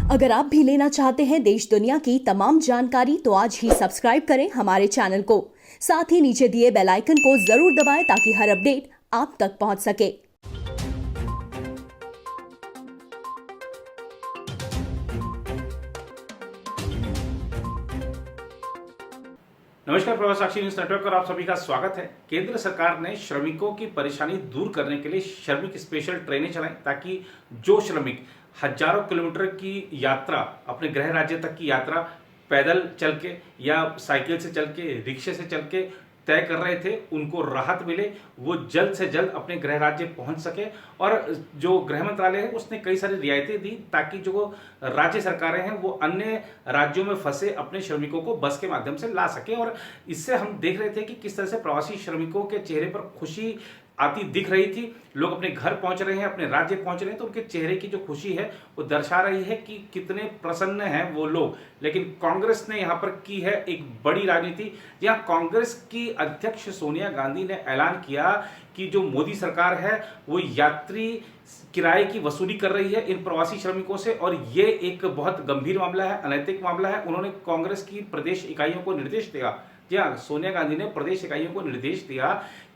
अगर आप भी लेना चाहते हैं देश दुनिया की तमाम जानकारी तो आज ही सब्सक्राइब करें हमारे चैनल को। साथ ही नीचे दिए बेल आइकन को जरूर दबाएं ताकि हर अपडेट आप तक पहुंच सके। नमस्कार, प्रवास साक्षी न्यूज नेटवर्क पर आप सभी का स्वागत है। केंद्र सरकार ने श्रमिकों की परेशानी दूर करने के लिए श्रमिक स्पेशल ट्रेनें चलाई ताकि जो श्रमिक हजारों किलोमीटर की यात्रा, अपने गृह राज्य तक की यात्रा पैदल चल के या साइकिल से चल के, रिक्शे से चल के तय कर रहे थे, उनको राहत मिले, वो जल्द से जल्द अपने गृह राज्य पहुंच सके। और जो गृह मंत्रालय है उसने कई सारी रियायतें दी ताकि जो राज्य सरकारें हैं वो अन्य राज्यों में फंसे अपने श्रमिकों को बस के माध्यम से ला सके। और इससे हम देख रहे थे कि किस तरह से प्रवासी श्रमिकों के चेहरे पर खुशी आती दिख रही थी। लोग अपने घर पहुंच रहे हैं, अपने राज्य पहुंच रहे हैं, तो उनके चेहरे की जो खुशी है वो दर्शा रही है कि कितने प्रसन्न हैं वो लोग। लेकिन कांग्रेस ने यहां पर की है एक बड़ी राजनीति, जहां कांग्रेस की अध्यक्ष सोनिया गांधी ने ऐलान किया कि जो मोदी सरकार है वो यात्री किराए की वसूली कर रही है इन प्रवासी श्रमिकों से, और ये एक बहुत गंभीर मामला है, अनैतिक मामला है। उन्होंने कांग्रेस की प्रदेश इकाइयों को निर्देश दिया, जी हाँ, सोनिया गांधी ने प्रदेश इकाइयों को निर्देश दिया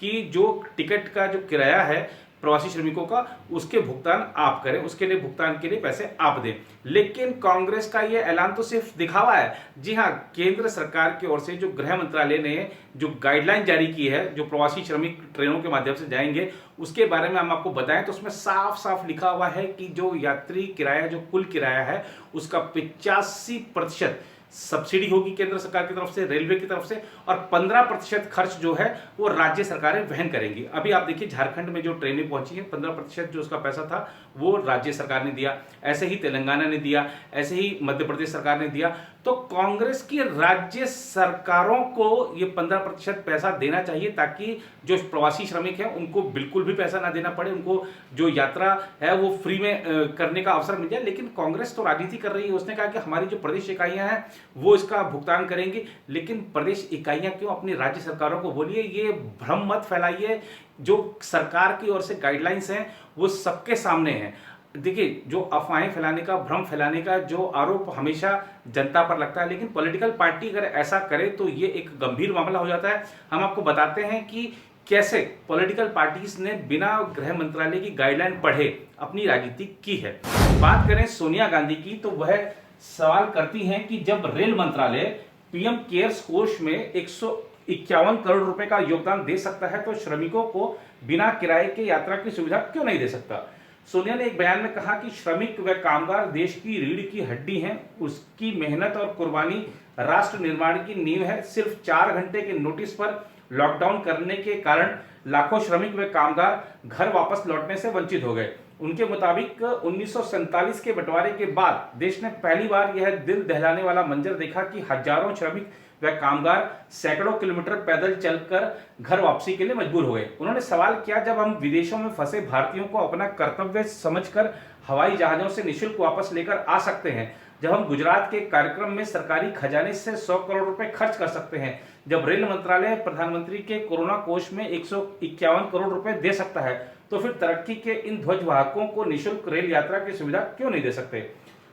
कि जो टिकट का जो किराया है प्रवासी श्रमिकों का, उसके भुगतान आप करें, उसके लिए भुगतान के लिए पैसे आप दें। लेकिन कांग्रेस का यह ऐलान तो सिर्फ दिखावा है। जी हाँ, केंद्र सरकार की ओर से जो गृह मंत्रालय ने जो गाइडलाइन जारी की है, जो प्रवासी श्रमिक ट्रेनों के माध्यम से जाएंगे, उसके बारे में हम आपको बताएं तो उसमें साफ साफ लिखा हुआ है कि जो यात्री किराया, जो कुल किराया है, उसका 85% सब्सिडी होगी केंद्र सरकार की तरफ से, रेलवे की तरफ से, और 15% खर्च जो है वो राज्य सरकारें वहन करेंगी। अभी आप देखिए झारखंड में जो ट्रेनें पहुंची हैं, 15% जो उसका पैसा था वो राज्य सरकार ने दिया, ऐसे ही तेलंगाना ने दिया, ऐसे ही मध्य प्रदेश सरकार ने दिया। तो कांग्रेस की राज्य सरकारों को ये 15% पैसा देना चाहिए ताकि जो प्रवासी श्रमिक हैं उनको बिल्कुल भी पैसा ना देना पड़े, उनको जो यात्रा है वो फ्री में करने का अवसर मिल जाए। लेकिन कांग्रेस तो राजनीति कर रही है, उसने कहा कि हमारी जो प्रदेश इकाइयां हैं वो इसका भुगतान करेंगी। लेकिन प्रदेश इकाइयां क्यों, अपनी राज्य सरकारों को बोलिए, ये भ्रम मत फैलाइए। जो सरकार की ओर से गाइडलाइंस हैं वो सबके सामने हैं। देखिए, जो अफवाहें फैलाने का, भ्रम फैलाने का जो आरोप हमेशा जनता पर लगता है, लेकिन पॉलिटिकल पार्टी अगर ऐसा करे तो ये एक गंभीर मामला हो जाता है। हम आपको बताते हैं कि कैसे पॉलिटिकल पार्टीज ने बिना गृह मंत्रालय की गाइडलाइन पढ़े अपनी राजनीति की है। बात करें सोनिया गांधी की तो वह सवाल करती हैं कि जब रेल मंत्रालय पीएम केयर्स कोष में 151 करोड़ रुपए का योगदान दे सकता है तो श्रमिकों को बिना किराए के यात्रा की सुविधा क्यों नहीं दे सकता। सोनिया ने एक बयान में कहा कि श्रमिक व कामगार देश की रीढ़ की हड्डी हैं, उसकी मेहनत और कुर्बानी राष्ट्र निर्माण की नींव है। सिर्फ 4 घंटे के नोटिस पर लॉकडाउन करने के कारण लाखों श्रमिक व कामगार घर वापस लौटने से वंचित हो गए। उनके मुताबिक 1947 के बंटवारे के बाद देश ने पहली बार यह दिल दहलाने वाला मंजर देखा कि हजारों श्रमिक व कामगार सैकड़ों किलोमीटर पैदल चलकर घर वापसी के लिए मजबूर हो गए। उन्होंने सवाल किया, जब हम विदेशों में फंसे भारतीयों को अपना कर्तव्य समझकर हवाई जहाजों से निःशुल्क वापस लेकर आ सकते हैं, जब हम गुजरात के कार्यक्रम में सरकारी खजाने से 100 करोड़ रुपए खर्च कर सकते हैं, जब रेल मंत्रालय प्रधानमंत्री के कोरोना कोष में 151 करोड़ रुपए दे सकता है, तो फिर तरक्की के इन ध्वजवाहकों को निःशुल्क रेल यात्रा की सुविधा क्यों नहीं दे सकते।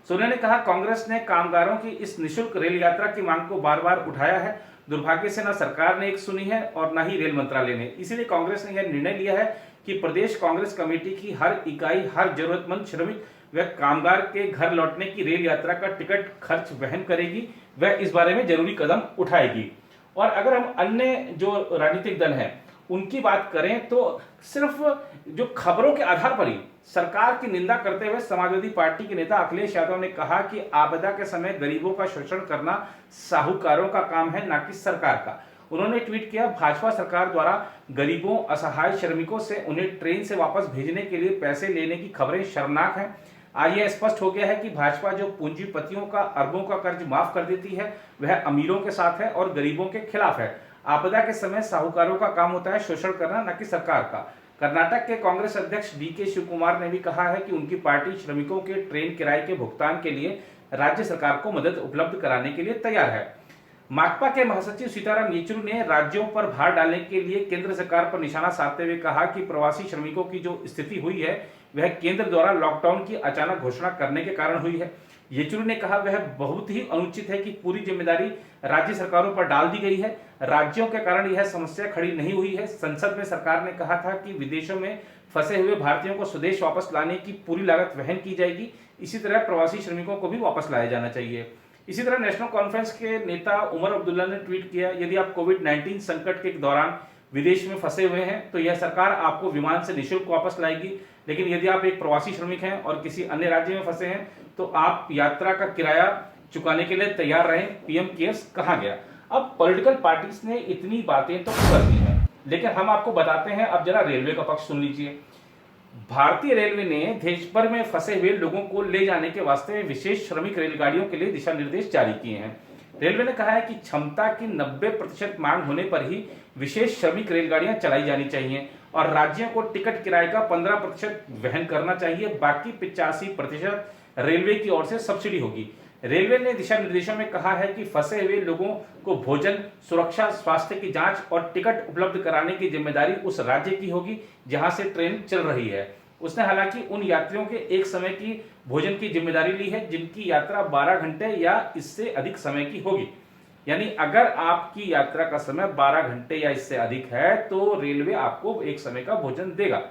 सोनिया ने कहा, कांग्रेस ने कामगारों की इस निःशुल्क रेल यात्रा की मांग को बार बार उठाया है। दुर्भाग्य से न सरकार ने एक सुनी है और न ही रेल मंत्रालय ने। इसीलिए कांग्रेस ने यह निर्णय लिया है कि प्रदेश कांग्रेस कमेटी की हर इकाई हर जरूरतमंद श्रमिक व कामगार के घर लौटने की रेल यात्रा का टिकट खर्च वहन करेगी, वह इस बारे में जरूरी कदम उठाएगी। और अगर हम अन्य जो राजनीतिक दल हैं उनकी बात करें तो सिर्फ जो खबरों के आधार पर ही सरकार की निंदा करते हुए समाजवादी पार्टी के नेता अखिलेश यादव ने कहा कि आपदा के समय गरीबों का शोषण करना साहूकारों का काम है, ना कि सरकार का। उन्होंने ट्वीट किया, भाजपा सरकार द्वारा गरीबों, असहाय श्रमिकों से उन्हें ट्रेन से वापस भेजने के लिए पैसे लेने की खबरें शर्मनाक हैं। आज यह स्पष्ट हो गया है कि भाजपा जो पूंजीपतियों का अरबों का कर्ज माफ कर देती है वह अमीरों के साथ है और गरीबों के खिलाफ है। आपदा के समय साहूकारों का काम होता है शोषण करना, न कि सरकार का। कर्नाटक के कांग्रेस अध्यक्ष डीके शिव कुमार ने भी कहा है कि उनकी पार्टी श्रमिकों के ट्रेन किराए के भुगतान के लिए राज्य सरकार को मदद उपलब्ध कराने के लिए तैयार है। माकपा के महासचिव सीताराम येचुरी ने राज्यों पर भार डालने के लिए केंद्र सरकार पर निशाना साधते हुए कहा कि प्रवासी श्रमिकों की जो स्थिति हुई है वह केंद्र द्वारा लॉकडाउन की अचानक घोषणा करने के कारण हुई है। येचुरी ने कहा वह बहुत ही अनुचित है कि पूरी जिम्मेदारी राज्य सरकारों पर डाल दी गई है। राज्यों के कारण यह समस्या खड़ी नहीं हुई है। संसद में सरकार ने कहा था कि विदेशों में फंसे हुए भारतीयों को स्वदेश वापस लाने की पूरी लागत वहन की जाएगी। इसी तरह प्रवासी श्रमिकों को भी वापस लाया जाना चाहिए। इसी तरह नेशनल कॉन्फ्रेंस के नेता उमर अब्दुल्ला ने ट्वीट किया, यदि आप कोविड-19 संकट के दौरान विदेश में फंसे हुए हैं तो यह सरकार आपको विमान से निःशुल्क वापस लाएगी, लेकिन यदि आप एक प्रवासी श्रमिक हैं और किसी अन्य राज्य में फंसे हैं तो आप यात्रा का किराया चुकाने के लिए तैयार रहें, पीएम केयर्स कहा गया। अब पॉलिटिकल पार्टीज ने इतनी बातें तो कर दी हैं, लेकिन हम आपको बताते हैं, अब जरा रेलवे का पक्ष सुन लीजिए। भारतीय रेलवे ने देश भर में फंसे हुए लोगों को ले जाने के वास्ते विशेष श्रमिक रेलगाड़ियों के लिए दिशा निर्देश जारी किए हैं। रेलवे ने कहा है कि क्षमता की 90% मांग होने पर ही विशेष श्रमिक रेलगाड़ियां चलाई जानी चाहिए और राज्यों को टिकट किराए का 15% वहन करना चाहिए। बाकी 85% रेलवे की ओर से सब्सिडी होगी। रेलवे ने दिशा निर्देशों में कहा है कि फंसे हुए लोगों को भोजन, सुरक्षा, स्वास्थ्य की जांच और टिकट उपलब्ध कराने की जिम्मेदारी उस राज्य की होगी जहां से ट्रेन चल रही है। उसने हालांकि उन यात्रियों के एक समय की भोजन की जिम्मेदारी ली है जिनकी यात्रा 12 घंटे या इससे अधिक समय की होगी। यानी अगर आपकी यात्रा का समय 12 घंटे या इससे अधिक है तो रेलवे आपको एक समय का भोजन देगा।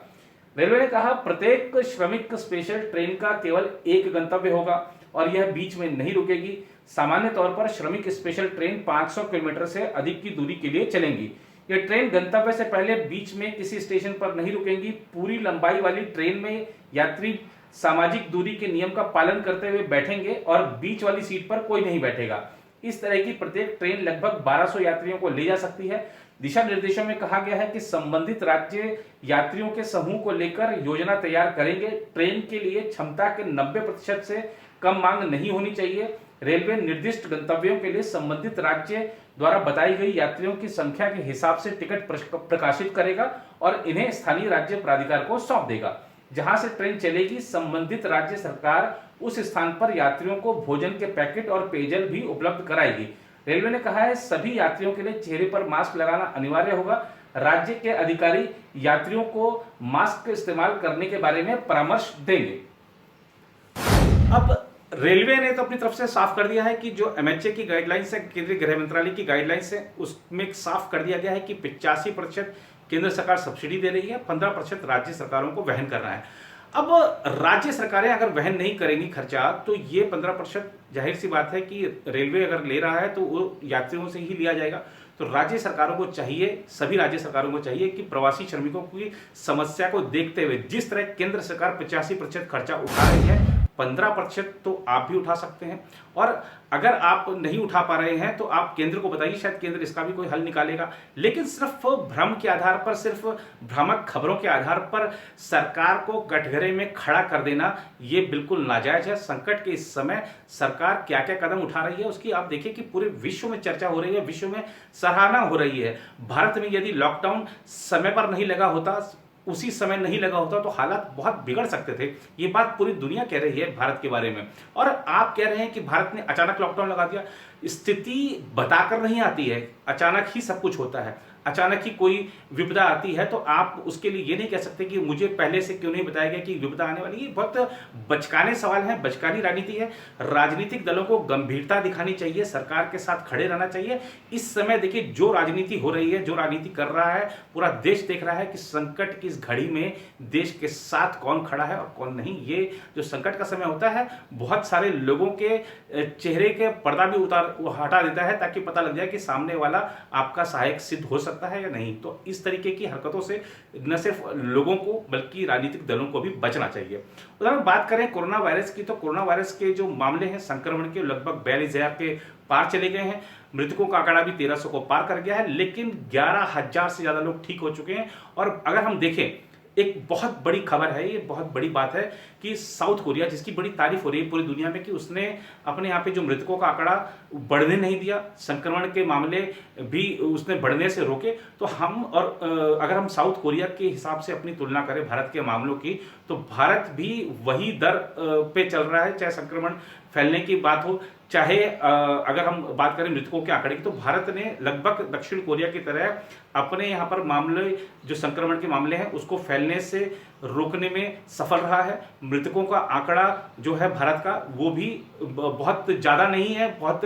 रेलवे ने कहा प्रत्येक श्रमिक स्पेशल ट्रेन का केवल एक गंतव्य होगा और यह बीच में नहीं रुकेगी। सामान्य तौर पर श्रमिक स्पेशल ट्रेन 500 किलोमीटर से अधिक की दूरी के लिए चलेंगी। यह ट्रेन गंतव्य से पहले बीच में किसी स्टेशन पर नहीं रुकेंगी। पूरी लंबाई वाली ट्रेन में यात्री सामाजिक दूरी के नियम का पालन करते हुए बैठेंगे और बीच वाली सीट पर कोई नहीं बैठेगा। इस तरह की प्रत्येक ट्रेन लगभग 1200 यात्रियों को ले जा सकती है। दिशा निर्देशों में कहा गया है कि संबंधित राज्य यात्रियों के समूह को लेकर योजना तैयार करेंगे। ट्रेन के लिए क्षमता के 90% से कम मांग नहीं होनी चाहिए। रेलवे निर्दिष्ट गंतव्यों के लिए संबंधित राज्य द्वारा बताई गई यात्रियों की संख्या के हिसाब से टिकट प्रकाशित करेगा और इन्हें स्थानीय राज्य प्राधिकार को सौंप देगा। जहां से ट्रेन चलेगी, संबंधित राज्य सरकार उस स्थान पर यात्रियों को भोजन के पैकेट और पेयजल भी उपलब्ध कराएगी। रेलवे ने कहा है सभी यात्रियों के लिए चेहरे पर मास्क लगाना अनिवार्य होगा। राज्य के अधिकारी यात्रियों को मास्क का इस्तेमाल करने के बारे में परामर्श देंगे। अब रेलवे ने तो अपनी तरफ से साफ कर दिया है कि जो एमएचए की गाइडलाइंस है, केंद्रीय गृह मंत्रालय की गाइडलाइंस है, उसमें साफ कर दिया गया है कि 85% केंद्र सरकार सब्सिडी दे रही है, 15% राज्य सरकारों को वहन करना है। अब राज्य सरकारें अगर वहन नहीं करेंगी खर्चा तो ये 15% जाहिर सी बात है कि रेलवे अगर ले रहा है तो वो यात्रियों से ही लिया जाएगा। तो राज्य सरकारों को चाहिए, सभी राज्य सरकारों को चाहिए कि प्रवासी श्रमिकों की समस्या को देखते हुए जिस तरह केंद्र सरकार 85% खर्चा उठा रही है, 15% तो आप भी उठा सकते हैं। और अगर आप नहीं उठा पा रहे हैं तो आप केंद्र को बताइए, शायद केंद्र इसका भी कोई हल निकालेगा। लेकिन सिर्फ भ्रम के आधार पर, सिर्फ भ्रामक खबरों के आधार पर सरकार को कटघरे में खड़ा कर देना ये बिल्कुल नाजायज है। संकट के इस समय सरकार क्या क्या कदम उठा रही है उसकी आप देखिए कि पूरे विश्व में चर्चा हो रही है, विश्व में सराहना हो रही है। भारत में यदि लॉकडाउन समय पर नहीं लगा होता, उसी समय नहीं लगा होता तो हालात बहुत बिगड़ सकते थे। ये बात पूरी दुनिया कह रही है भारत के बारे में, और आप कह रहे हैं कि भारत ने अचानक लॉकडाउन लगा दिया। स्थिति बताकर नहीं आती है, अचानक ही सब कुछ होता है। अचानक ही कोई विपदा आती है तो आप उसके लिए ये नहीं कह सकते कि मुझे पहले से क्यों नहीं बताया गया कि विपदा आने वाली है। ये बहुत बचकाने सवाल हैं, बचकानी राजनीति है। राजनीतिक दलों को गंभीरता दिखानी चाहिए, सरकार के साथ खड़े रहना चाहिए। इस समय देखिए जो राजनीति हो रही है, जो राजनीति कर रहा है, पूरा देश देख रहा है कि संकट की इस घड़ी में देश के साथ कौन खड़ा है और कौन नहीं। ये जो संकट का समय होता है बहुत सारे लोगों के चेहरे के पर्दा भी हटा देता है ताकि पता लग जाए कि सामने वाला आपका सहायक सिद्ध हो सकता है या नहीं। तो इस तरीके की हरकतों से न सिर्फ लोगों को बल्कि राजनीतिक दलों को भी बचना चाहिए। उदाहरण बात करें कोरोना वायरस की, तो कोरोना वायरस के जो मामले हैं संक्रमण के लगभग 42,000 के पार चले गए हैं। मृतकों का आंकड़ा भी 1300 को पार कर गया है, लेकिन 11,000 से ज्यादा लोग ठीक हो चुके हैं। और अगर हम देखें, एक बहुत बड़ी खबर है, ये बहुत बड़ी बात है कि साउथ कोरिया, जिसकी बड़ी तारीफ हो रही है पूरी दुनिया में कि उसने अपने यहाँ पे जो मृतकों का आंकड़ा बढ़ने नहीं दिया, संक्रमण के मामले भी उसने बढ़ने से रोके। तो हम और अगर हम साउथ कोरिया के हिसाब से अपनी तुलना करें भारत के मामलों की, तो भारत भी वही दर पे चल रहा है, चाहे संक्रमण फैलने की बात हो, चाहे अगर हम बात करें मृतकों के आंकड़े की, तो भारत ने लगभग दक्षिण कोरिया की तरह अपने यहाँ पर मामले, जो संक्रमण के मामले हैं उसको फैलने से रोकने में सफल रहा है। मृतकों का आंकड़ा जो है भारत का वो भी बहुत ज़्यादा नहीं है, बहुत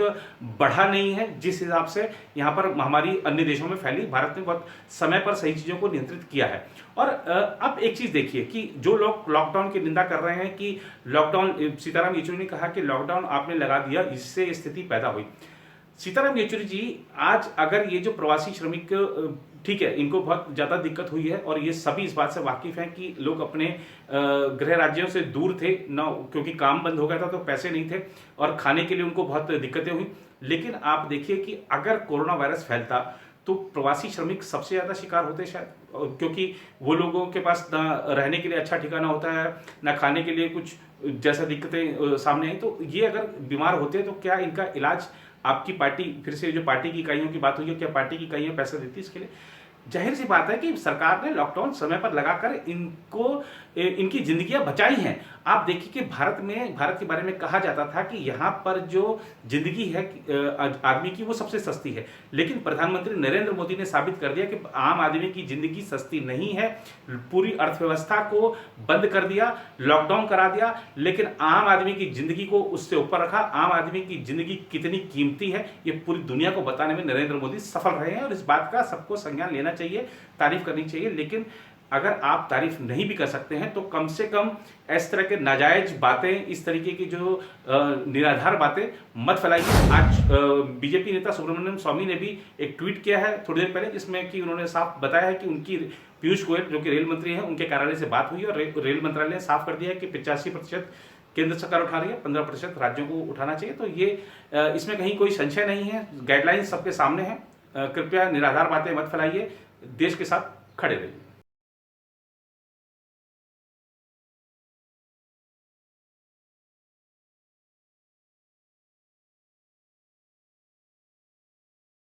बढ़ा नहीं है। जिस हिसाब से यहाँ पर महामारी अन्य देशों में फैली, भारत ने बहुत समय पर सही चीज़ों को नियंत्रित किया है। और अब एक चीज़ देखिए कि जो लोग लॉकडाउन की निंदा कर रहे हैं कि लॉकडाउन, सीताराम येचुरी ने कहा कि लॉकडाउन आपने लगा दिया, इससे स्थिति पैदा हुई। सीताराम येचुरी जी, आज अगर ये जो प्रवासी श्रमिक, ठीक है, इनको बहुत ज़्यादा दिक्कत हुई है और ये सभी इस बात से वाकिफ हैं कि लोग अपने गृह राज्यों से दूर थे ना, क्योंकि काम बंद हो गया था तो पैसे नहीं थे और खाने के लिए उनको बहुत दिक्कतें हुई। लेकिन आप देखिए कि अगर कोरोना वायरस फैलता तो प्रवासी श्रमिक सबसे ज़्यादा शिकार होते शायद, क्योंकि वो लोगों के पास ना रहने के लिए अच्छा ठिकाना होता है, ना खाने के लिए कुछ जैसा दिक्कतें सामने आई। तो ये अगर बीमार होते तो क्या इनका इलाज आपकी पार्टी, फिर से जो पार्टी की इकाइयों की बात हुई है, क्या पार्टी की इकाइयां पैसे देती इसके लिए? जाहिर सी बात है कि सरकार ने लॉकडाउन समय पर लगाकर इनकी जिंदगियां बचाई हैं। आप देखिए कि भारत के बारे में कहा जाता था कि यहाँ पर जो जिंदगी है आदमी की वो सबसे सस्ती है, लेकिन प्रधानमंत्री नरेंद्र मोदी ने साबित कर दिया कि आम आदमी की जिंदगी सस्ती नहीं है। पूरी अर्थव्यवस्था को बंद कर दिया, लॉकडाउन करा दिया, लेकिन आम आदमी की जिंदगी को उससे ऊपर रखा। आम आदमी की जिंदगी कितनी कीमती है ये पूरी दुनिया को बताने में नरेंद्र मोदी सफल रहे हैं और इस बात का सबको संज्ञान लेना चाहिए, तारीफ करनी चाहिए। लेकिन अगर आप तारीफ नहीं भी कर सकते हैं तो कम से कम इस तरह के नाजायज बातें, इस तरीके की जो निराधार बातें मत फैलाइए। आज बीजेपी नेता सुब्रमण्यम स्वामी ने भी एक ट्वीट किया है थोड़ी देर पहले, जिसमें कि उन्होंने साफ बताया है कि उनकी पीयूष गोयल जो कि रेल मंत्री हैं उनके कार्यालय से बात हुई और रेल मंत्रालय ने साफ कर दिया है कि 85% केंद्र सरकार उठा रही है, 15% राज्यों को उठाना चाहिए। तो ये इसमें कहीं कोई संशय नहीं है, गाइडलाइंस सबके सामने है। कृपया निराधार बातें मत फैलाइए, देश के साथ खड़े रहिए।